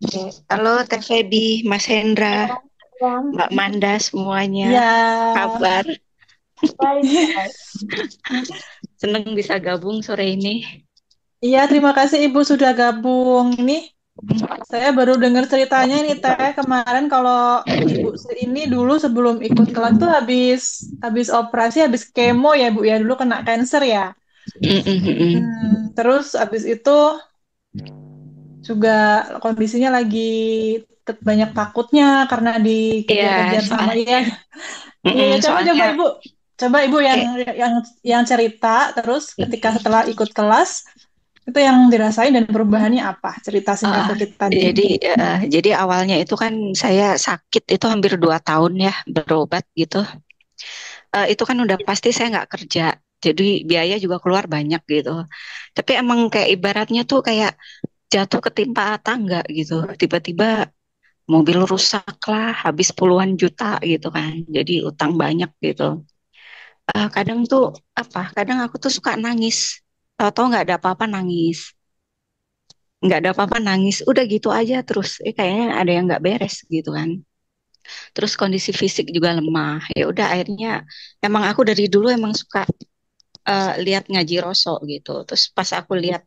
Oke. Halo Teh Feby, Mas Hendra, Ya, Mbak Manda semuanya. ya, Kabar? baik. Seneng bisa gabung sore ini. Iya, terima kasih Ibu sudah gabung. Ini saya baru dengar ceritanya ini Teh. Kemarin kalau Ibu ini dulu sebelum ikut kelas tuh habis habis operasi, habis kemo ya Bu ya. Dulu kena cancer ya. Mm, mm, mm. Terus habis itu juga kondisinya lagi banyak takutnya karena Iya, dikejar-kejar sama iya. Iya, ya coba soalnya Ibu. Coba Ibu yang kayak yang yang cerita terus ketika setelah ikut kelas itu yang dirasain dan perubahannya apa? Cerita singkat uh, ke kita deh. jadi awalnya itu kan saya sakit itu hampir 2 tahun ya berobat gitu. Itu kan udah pasti saya nggak kerja. Jadi biaya juga keluar banyak gitu. Tapi emang kayak ibaratnya tuh kayak jatuh ketimpa tangga gitu. Tiba-tiba mobil rusak lah, habis puluhan juta gitu kan. Jadi utang banyak gitu. Kadang tuh kadang aku tuh suka nangis. Tahu-tahu nggak ada apa-apa nangis. Nggak ada apa-apa nangis. Udah gitu aja terus. Kayaknya ada yang nggak beres gitu kan. Terus kondisi fisik juga lemah. Ya udah akhirnya emang aku dari dulu emang suka lihat ngaji Roso gitu. Terus pas aku lihat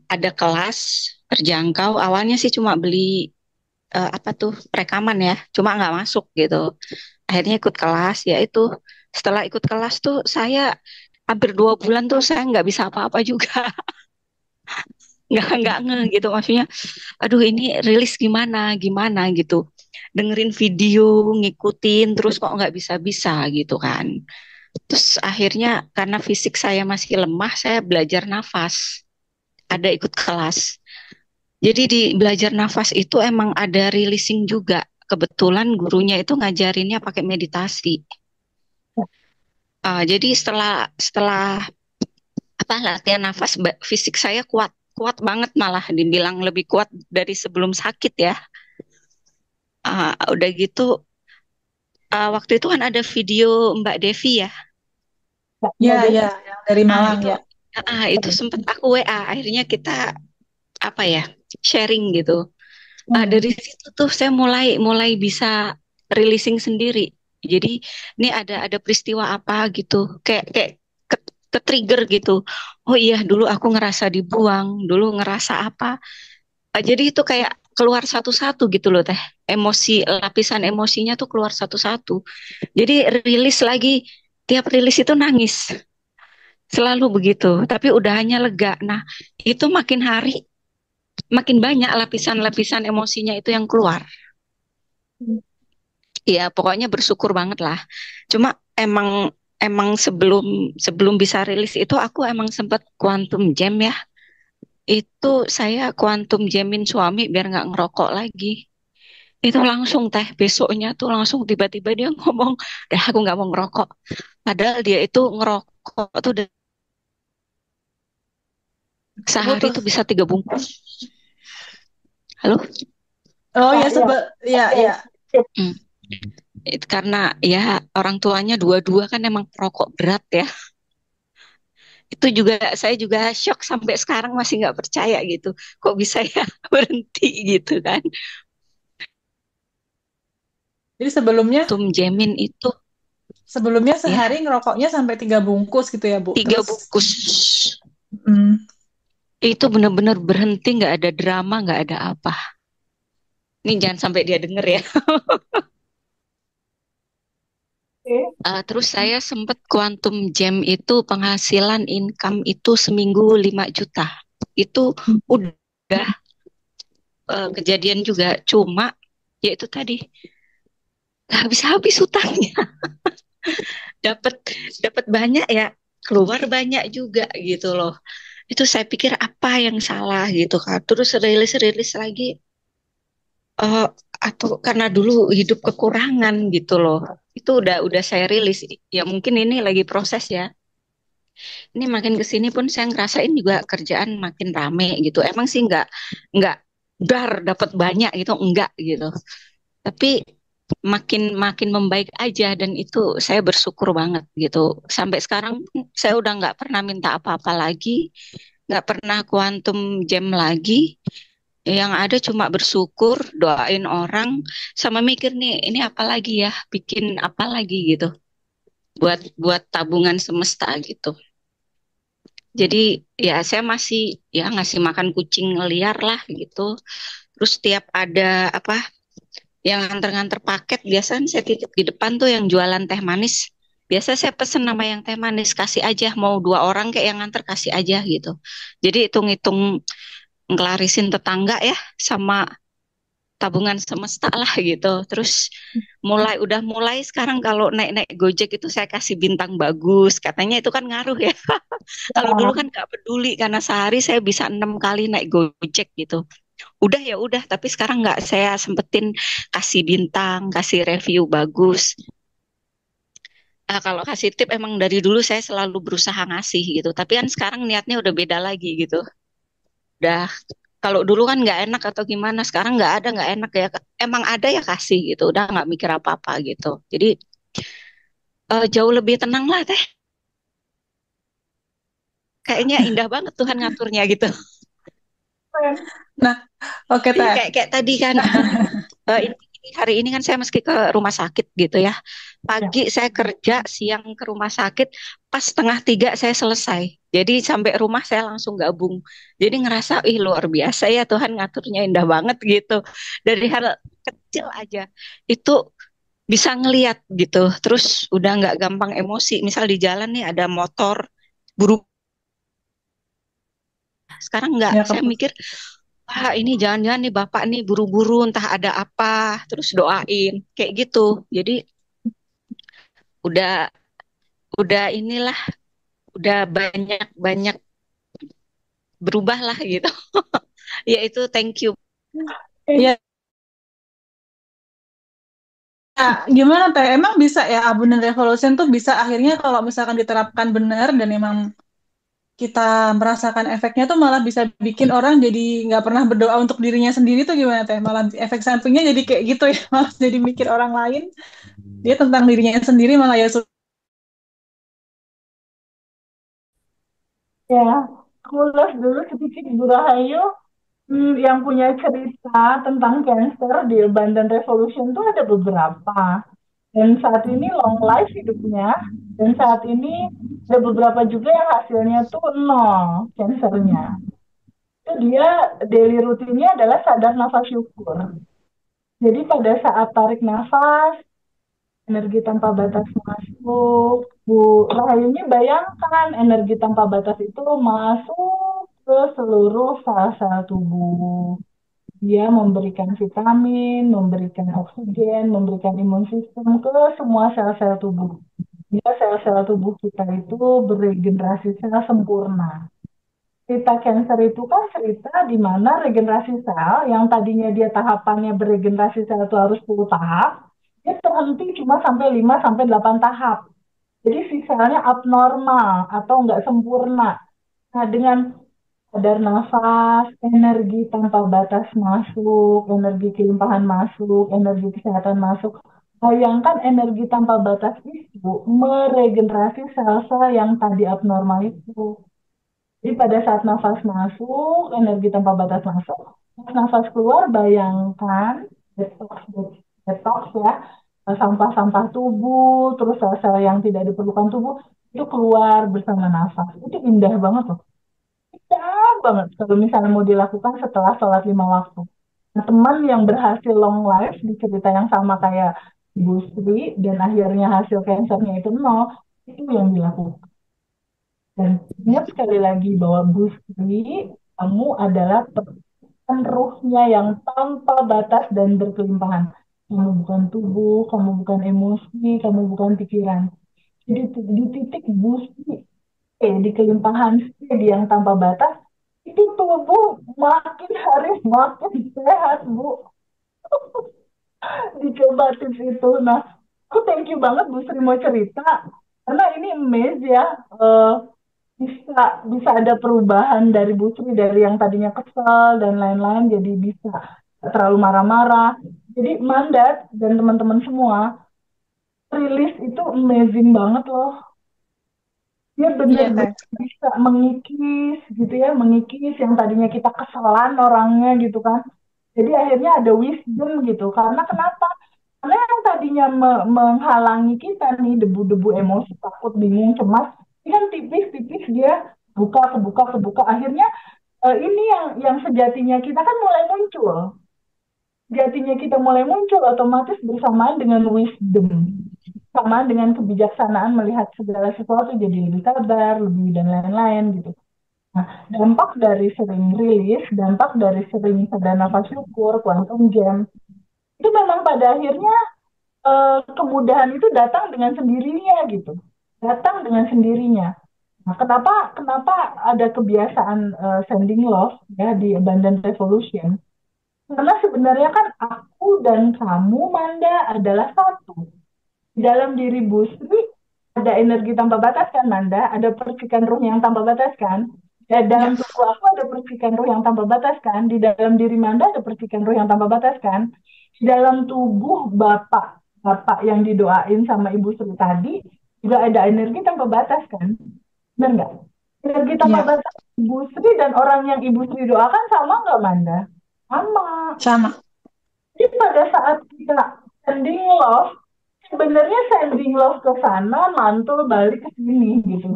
ada kelas terjangkau, awalnya sih cuma beli apa tuh rekaman ya, cuma nggak masuk gitu. Akhirnya ikut kelas, ya itu setelah ikut kelas tuh saya hampir 2 bulan tuh saya nggak bisa apa-apa juga. Nggak nge gitu, maksudnya aduh ini rilis gimana gimana gitu, dengerin video ngikutin terus kok nggak bisa-bisa gitu kan. Terus akhirnya karena fisik saya masih lemah, saya belajar nafas, ada ikut kelas. Jadi di belajar nafas itu emang ada releasing juga. Kebetulan gurunya itu ngajarinnya pakai meditasi. Jadi setelah setelah apa latihan nafas, fisik saya kuat, kuat banget, malah dibilang lebih kuat dari sebelum sakit ya. Udah gitu, waktu itu kan ada video Mbak Devi ya. Ya, ya, yang dari Ah Malang itu ya. itu sempat aku WA, akhirnya kita apa ya, sharing gitu. Hmm. Dari situ tuh saya mulai mulai bisa releasing sendiri. Jadi ini ada peristiwa apa gitu, kayak kayak ke, trigger gitu. Oh iya, dulu aku ngerasa dibuang, dulu ngerasa apa. Jadi itu kayak keluar satu-satu gitu loh Teh. Emosi, lapisan emosinya tuh keluar satu-satu. Jadi rilis lagi, tiap rilis itu nangis. Selalu begitu, tapi udahannya lega. Nah, itu makin hari makin banyak lapisan-lapisan emosinya itu yang keluar. Ya, pokoknya bersyukur banget lah. Cuma emang emang sebelum sebelum bisa rilis itu aku emang sempat quantum jam ya. Itu saya quantum jamin suami biar nggak ngerokok lagi. Itu langsung Teh, besoknya tuh langsung tiba-tiba dia ngomong, dah aku nggak mau ngerokok. Padahal dia itu ngerokok tuh sehari tuh Putus. bisa 3 bungkus. Halo? Oh ya, ya, ya. Hmm. Itu karena ya orang tuanya dua-dua kan emang perokok berat ya. Itu juga saya juga shock sampai sekarang masih nggak percaya gitu. Kok bisa ya berhenti gitu kan? Jadi sebelumnya Tum Jamin itu sebelumnya sehari ya ngerokoknya sampai 3 bungkus gitu ya Bu. tiga Terus, bungkus hmm, itu benar-benar berhenti, nggak ada drama, nggak ada apa. Ini jangan sampai dia denger ya. Terus saya sempat quantum jam itu penghasilan income itu seminggu 5 juta. Itu udah kejadian juga. Cuma ya itu tadi nggak habis-habis hutangnya. Dapat dapat banyak ya, keluar banyak juga gitu loh. Itu saya pikir apa yang salah gitu kan. Terus rilis-rilis lagi, eh, atau karena dulu hidup kekurangan gitu loh. Itu udah saya rilis. Ya mungkin ini lagi proses ya. Ini makin kesini pun saya ngerasain juga kerjaan makin rame gitu. Emang sih nggak dar dapat banyak gitu, enggak gitu. Tapi makin makin membaik aja, dan itu saya bersyukur banget gitu. Sampai sekarang saya udah nggak pernah minta apa-apa lagi, nggak pernah kuantum jam lagi. Yang ada cuma bersyukur, doain orang, sama mikir nih, ini apa lagi ya, bikin apa lagi gitu, buat buat tabungan semesta gitu. Jadi ya saya masih ya ngasih makan kucing liar lah gitu. Terus tiap ada apa yang nganter-nganter paket, biasanya saya titip di depan tuh yang jualan teh manis. Biasa saya pesen nama yang teh manis, kasih aja, mau 2 orang kayak yang nganter kasih aja gitu. Jadi hitung-hitung ngelarisin tetangga ya, sama tabungan semesta lah gitu. Terus udah mulai sekarang kalau naik-naik Gojek itu saya kasih bintang bagus. Katanya itu kan ngaruh ya. Kalau dulu kan nggak peduli karena sehari saya bisa 6 kali naik Gojek gitu. Udah ya udah, tapi sekarang nggak saya sempetin kasih bintang, kasih review bagus. Kalau kasih tip emang dari dulu saya selalu berusaha ngasih gitu. Tapi kan sekarang niatnya udah beda lagi gitu. Udah kalau dulu kan nggak enak atau gimana, sekarang nggak enak ya. Emang ada ya kasih gitu. Udah nggak mikir apa-apa gitu. Jadi jauh lebih tenang lah teh. Kayaknya indah banget Tuhan ngaturnya gitu. Nah, oke Iya Teh. kayak kayak tadi kan hari ini kan saya meski ke rumah sakit gitu ya. Ya. Pagi saya kerja, siang ke rumah sakit, pas setengah 3 saya selesai. Jadi sampai rumah saya langsung gabung. Jadi ngerasa, ih luar biasa ya Tuhan ngaturnya indah banget gitu. Dari hal kecil aja itu bisa ngeliat gitu. Terus udah nggak gampang emosi. Misal di jalan nih ada motor buru, sekarang nggak. Ya, Saya mikir, wah ini jangan-jangan nih bapak nih buru-buru entah ada apa, terus doain kayak gitu. Jadi udah udah inilah udah banyak banyak berubah lah gitu. Ya itu thank you. Iya. Nah, gimana Teh? Emang bisa ya Abundant Revolution tuh bisa akhirnya kalau misalkan diterapkan benar dan emang kita merasakan efeknya tuh malah bisa bikin orang jadi nggak pernah berdoa untuk dirinya sendiri tuh gimana Teh? Malah efek sampingnya jadi kayak gitu ya, malah jadi mikir orang lain, dia tentang dirinya sendiri malah ya. Ya, aku ulas dulu sedikit Bu Rahayu. Yang punya cerita tentang cancer di Abundant Revolution tuh ada beberapa. Dan saat ini long life hidupnya. Dan saat ini ada beberapa juga yang hasilnya tuh nol cancernya. Itu dia daily rutinnya adalah sadar nafas syukur. Jadi pada saat tarik nafas, energi tanpa batas masuk. Bu Rahayunya bayangkan energi tanpa batas itu masuk ke seluruh sel-sel tubuh. Dia memberikan vitamin, memberikan oksigen, memberikan imun sistem ke semua sel-sel tubuh. Dia sel-sel tubuh kita itu beregenerasi secara sempurna. Cerita cancer itu kan cerita di mana regenerasi sel yang tadinya dia tahapannya beregenerasi sel itu harus 10 tahap, dia terhenti cuma sampai 5 sampai 8 tahap. Jadi si selnya abnormal atau nggak sempurna. Nah, dengan sadar nafas, energi tanpa batas masuk, energi kelimpahan masuk, energi kesehatan masuk. Bayangkan energi tanpa batas itu meregenerasi sel-sel yang tadi abnormal itu. Jadi pada saat nafas masuk, energi tanpa batas masuk. Nafas keluar, bayangkan detox, detox ya, sampah-sampah tubuh, terus sel-sel yang tidak diperlukan tubuh, itu keluar bersama nafas. Itu indah banget loh. Indah banget kalau misalnya mau dilakukan setelah sholat 5 waktu. Nah, teman yang berhasil long life di cerita yang sama kayak Bu Sri dan akhirnya hasil kansernya itu nol, itu yang dilakukan. Dan ingat sekali lagi bahwa Bu Sri, kamu adalah ruhnya yang tanpa batas dan berkelimpahan. Kamu bukan tubuh, kamu bukan emosi, kamu bukan pikiran. Jadi di titik Bu Sri, di kelimpahan stage yang tanpa batas, itu tubuh makin hari makin sehat, Bu. Dicoba tips itu. Nah, aku thank you banget Bu Sri mau cerita. Karena ini amaze ya. eh, bisa bisa ada perubahan dari Bu Sri dari yang tadinya kesel dan lain-lain jadi bisa nggak terlalu marah-marah. Jadi Mandat dan teman-teman semua rilis itu amazing banget loh. Dia Iya, benar-benar Teh. bisa mengikis gitu ya, mengikis yang tadinya kita keselan orangnya gitu kan. Jadi akhirnya ada wisdom gitu. Karena kenapa? Karena yang tadinya menghalangi kita nih debu-debu emosi, takut, bingung, cemas, ini kan tipis-tipis dia buka, kebuka, kebuka. Akhirnya ini yang sejatinya kita kan mulai muncul. Sejatinya kita mulai muncul otomatis bersamaan dengan wisdom, bersamaan dengan kebijaksanaan melihat segala sesuatu jadi lebih sabar, lebih dan lain-lain gitu. Nah, dampak dari sering rilis, dampak dari sering sadhana nafas syukur, quantum jam, itu memang pada akhirnya kemudahan itu datang dengan sendirinya gitu. Datang dengan sendirinya. Nah, kenapa kenapa ada kebiasaan sending love ya di Abundant Revolution? Karena sebenarnya kan aku dan kamu, Manda, adalah satu. Di dalam diri Bu Sri ada energi tanpa batas kan, Manda? Ada percikan ruh yang tanpa batas kan? Dan dalam Ya. tubuh aku ada percikan ruh yang tanpa batas kan? Di dalam diri Manda ada percikan ruh yang tanpa batas kan? Di dalam tubuh Bapak yang didoain sama Ibu Sri tadi juga ada energi tanpa batas kan? Benar nggak? Energi tanpa Ya, batas Ibu Sri dan orang yang Ibu Sri doakan sama nggak, Manda? Sama. sama. Jadi pada saat kita sending love, sebenarnya sending love ke sana, mantul balik ke sini gitu.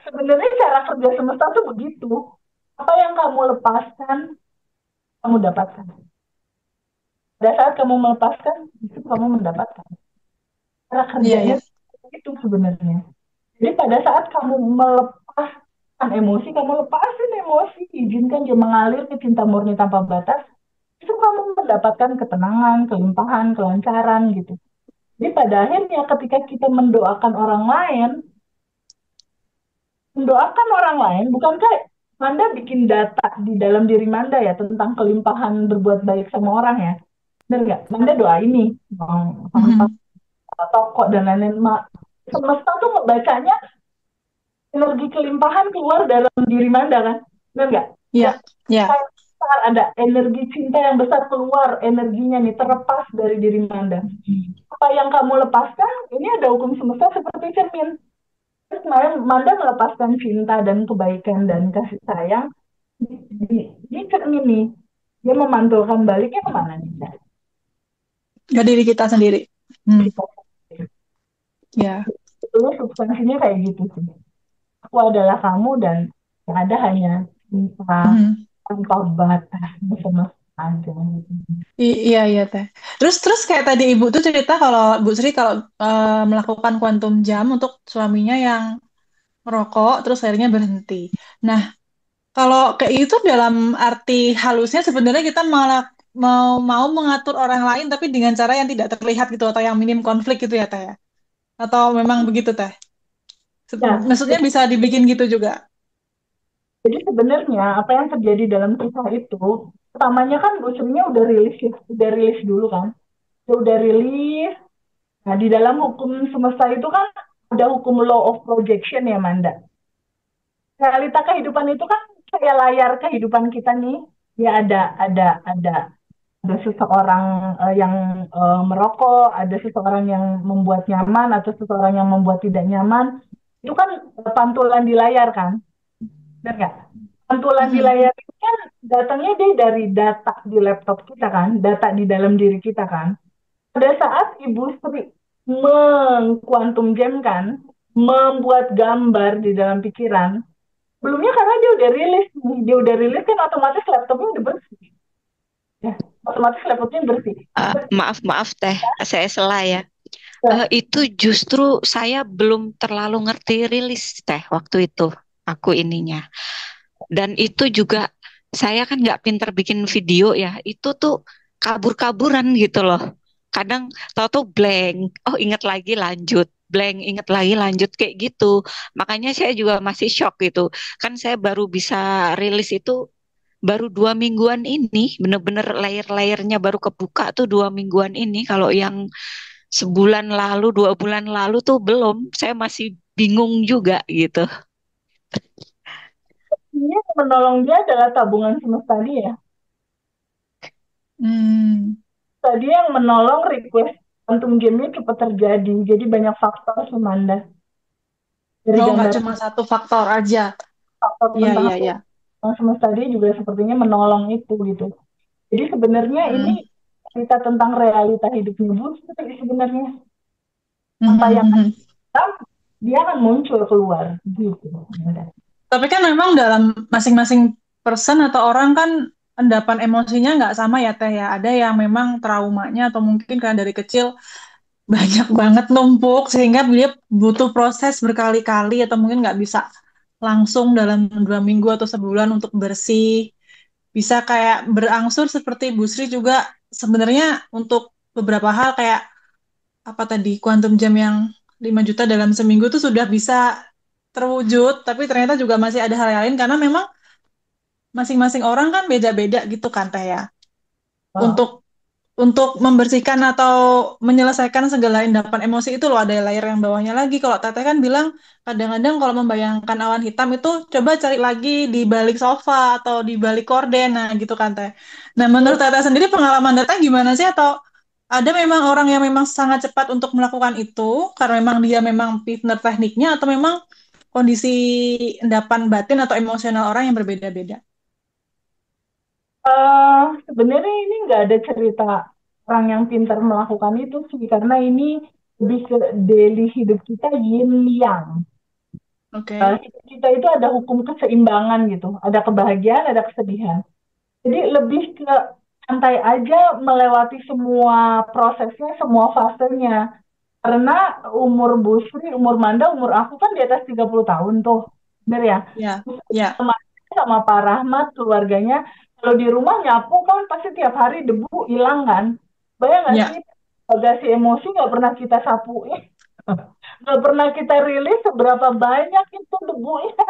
Sebenarnya cara kerja semesta tuh begitu. Apa yang kamu lepaskan, kamu dapatkan. Pada saat kamu melepaskan, itu kamu mendapatkan. Cara Iya, kerjanya ya. itu sebenarnya. Jadi pada saat kamu melepaskan emosi, kamu lepasin emosi, izinkan dia mengalir ke cinta murni tanpa batas, itu kamu mendapatkan ketenangan, kelimpahan, kelancaran gitu. Jadi pada akhirnya ketika kita mendoakan orang lain, bukankah Manda bikin data di dalam diri Manda ya tentang kelimpahan berbuat baik sama orang ya? Benar nggak? Manda doa ini, sampah, Mhm. toko dan lain-lain. Semesta tuh ngebacanya energi kelimpahan keluar dalam diri Manda kan? Benar nggak? Ada Ya, cinta ya. yang besar, ada energi cinta yang besar keluar energinya nih terlepas dari diri Manda. Apa yang kamu lepaskan, ini ada hukum semesta seperti cermin. Terus kemarin Manda melepaskan cinta dan kebaikan dan kasih sayang di cermin nih. Dia memantulkan baliknya kemana nih? Ke diri kita sendiri. Ya. Sebetulnya substansinya kayak gitu sih. Aku adalah kamu dan yang ada hanya cinta Mhm. tanpa batas bersama aja gitu. Iya, iya, Teh. Terus kayak tadi Ibu tuh cerita kalau Bu Sri kalau melakukan kuantum jam untuk suaminya yang merokok, terus akhirnya berhenti. Nah, kalau kayak itu dalam arti halusnya sebenarnya kita malah mau mengatur orang lain tapi dengan cara yang tidak terlihat gitu atau yang minim konflik gitu ya, Teh ya? Atau memang begitu, Teh? Ya, Maksudnya bisa dibikin gitu juga. jadi sebenarnya apa yang terjadi dalam kisah itu, pertamanya kan Bu Srinya udah rilis ya, udah rilis dulu kan. Dia udah rilis. Nah, di dalam hukum semesta itu kan ada hukum law of projection ya, Manda. Realita kehidupan itu kan kayak layar kehidupan kita nih. Ya ada seseorang yang merokok, ada seseorang yang membuat nyaman atau seseorang yang membuat tidak nyaman. Itu kan pantulan di layar kan, benar nggak? Pantulan di Mhm. layar itu kan datangnya dia dari data di laptop kita kan, data di dalam diri kita kan. Pada saat Ibu Sri mengkuantum jam kan, membuat gambar di dalam pikiran, sebelumnya karena dia udah rilis nih, dia udah rilis kan otomatis laptopnya udah bersih. Ya, otomatis laptopnya bersih. Maaf, maaf Teh, saya salah ya. Itu justru saya belum terlalu ngerti rilis Teh waktu itu, aku ininya. Dan itu juga saya kan nggak pinter bikin video ya, itu tuh kabur-kaburan gitu loh. Kadang tahu-tahu blank, oh inget lagi lanjut, blank inget lagi lanjut kayak gitu. Makanya saya juga masih shock gitu. Kan saya baru bisa rilis itu baru 2 mingguan ini, bener-bener layer-layernya baru kebuka tuh 2 mingguan ini. Kalau yang sebulan lalu, 2 bulan lalu tuh belum. Saya masih bingung juga gitu. Ini yang menolong dia adalah tabungan semesta dia. Hmm. Tadi yang menolong request quantum game-nya cepat terjadi. Jadi banyak faktor Sumanda. Dari Oh, nggak gambar cuma satu faktor aja. faktor Iya, tentang iya, iya. alam semesta dia juga sepertinya menolong itu gitu. Jadi sebenarnya ini Hmm. cerita tentang realita hidupnya Bu Sri sebenarnya. Apa yang Mhm. ada, dia akan muncul keluar gitu. Tapi kan memang dalam masing-masing person atau orang kan endapan emosinya nggak sama ya Teh ya. Ada yang memang traumanya atau mungkin kan dari kecil banyak banget numpuk sehingga dia butuh proses berkali-kali atau mungkin nggak bisa langsung dalam 2 minggu atau sebulan untuk bersih. Bisa kayak berangsur seperti Bu Sri juga sebenarnya untuk beberapa hal kayak apa tadi quantum jam yang 5 juta dalam seminggu itu sudah bisa terwujud, tapi ternyata juga masih ada hal lain karena memang masing-masing orang kan beda-beda gitu kan Teh ya. Oh. Untuk membersihkan atau menyelesaikan segala endapan emosi itu loh ada layer yang bawahnya lagi. Kalau Teteh kan bilang kadang-kadang kalau membayangkan awan hitam itu coba cari lagi di balik sofa atau di balik korden, nah gitu kan Teh. Nah menurut Teteh sendiri pengalaman Teteh gimana sih atau ada memang orang yang memang sangat cepat untuk melakukan itu karena memang dia memang pinter tekniknya atau memang kondisi endapan batin atau emosional orang yang berbeda-beda? Sebenarnya ini nggak ada cerita orang yang pintar melakukan itu sih, karena ini lebih ke daily hidup kita yin yang. Oke. Hidup kita itu ada hukum keseimbangan gitu, ada kebahagiaan, ada kesedihan. Jadi lebih ke santai aja melewati semua prosesnya, semua fasenya. Karena umur Bu Sri, umur Manda, umur aku kan di atas 30 tahun tuh. Bener ya? Ya, ya, Sama, sama Pak Rahmat, keluarganya. Kalau di rumah nyapu kan pasti tiap hari debu hilang kan. Bayang nggak ya. sih, bagasi emosi nggak pernah kita sapuin. Nggak pernah kita rilis seberapa banyak itu debunya,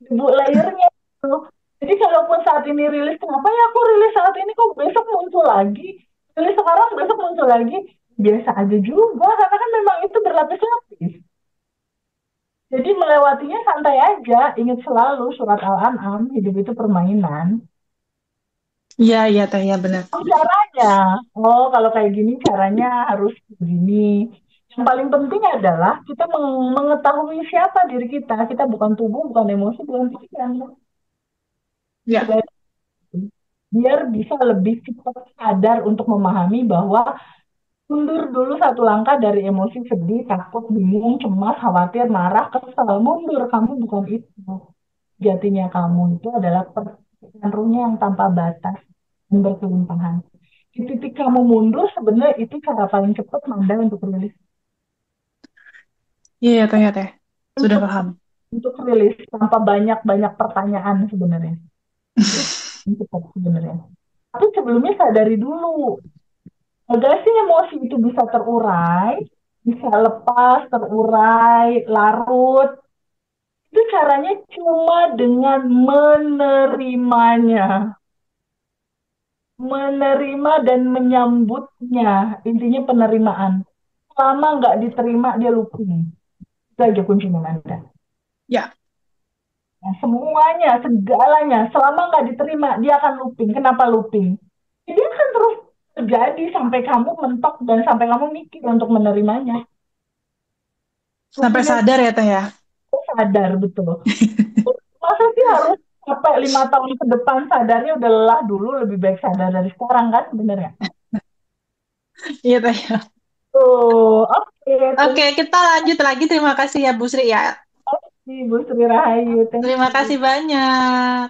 debu layernya itu. Jadi kalaupun saat ini rilis, kenapa ya aku rilis saat ini kok besok muncul lagi? Rilis sekarang, besok muncul lagi. Biasa aja juga, karena kan memang itu berlapis-lapis. Jadi melewatinya santai aja, ingat selalu surat Al-An'am, hidup itu permainan. Iya, iya, Teh, ya benar. Caranya, oh kalau kayak gini caranya harus begini. Yang paling penting adalah kita mengetahui siapa diri kita. Kita bukan tubuh, bukan emosi, bukan pikiran. Ya, Udah, biar bisa lebih cepat sadar untuk memahami bahwa mundur dulu satu langkah dari emosi sedih, takut, bingung, cemas, khawatir, marah, kesal. Mundur, kamu bukan itu. Jatinya kamu itu adalah percikan ruhnya yang tanpa batas dan berkelimpahan. Di titik kamu mundur, sebenarnya itu cara paling cepat mandang untuk rilis. iya, ya, Teh, ya, Teh. Sudah Untuk paham. rilis tanpa banyak-banyak pertanyaan sebenarnya. Itu paling cepat sebenarnya. Tapi sebelumnya sadari dulu, agar sih emosi itu bisa terurai, bisa lepas, terurai, larut. Itu caranya cuma dengan menerimanya. Menerima dan menyambutnya. Intinya penerimaan. Selama nggak diterima, dia looping. Itu aja kuncinya Anda. Ya, Nah, semuanya, segalanya, selama nggak diterima, dia akan looping. Kenapa looping? Jadi akan terus terjadi sampai kamu mentok dan sampai kamu mikir untuk menerimanya. sampai Loopingnya sadar ya, Teh, ya. sadar betul. Masa sih harus sampai 5 tahun ke depan sadarnya udah lelah dulu, lebih baik sadar dari sekarang kan sebenarnya. Iya, Teh, ya. Tuh, oke, terima Oke, kita lanjut lagi. Terima kasih ya, Bu Sri, ya. kasih Bu Sri Rahayu. Thank Terima you. kasih banyak.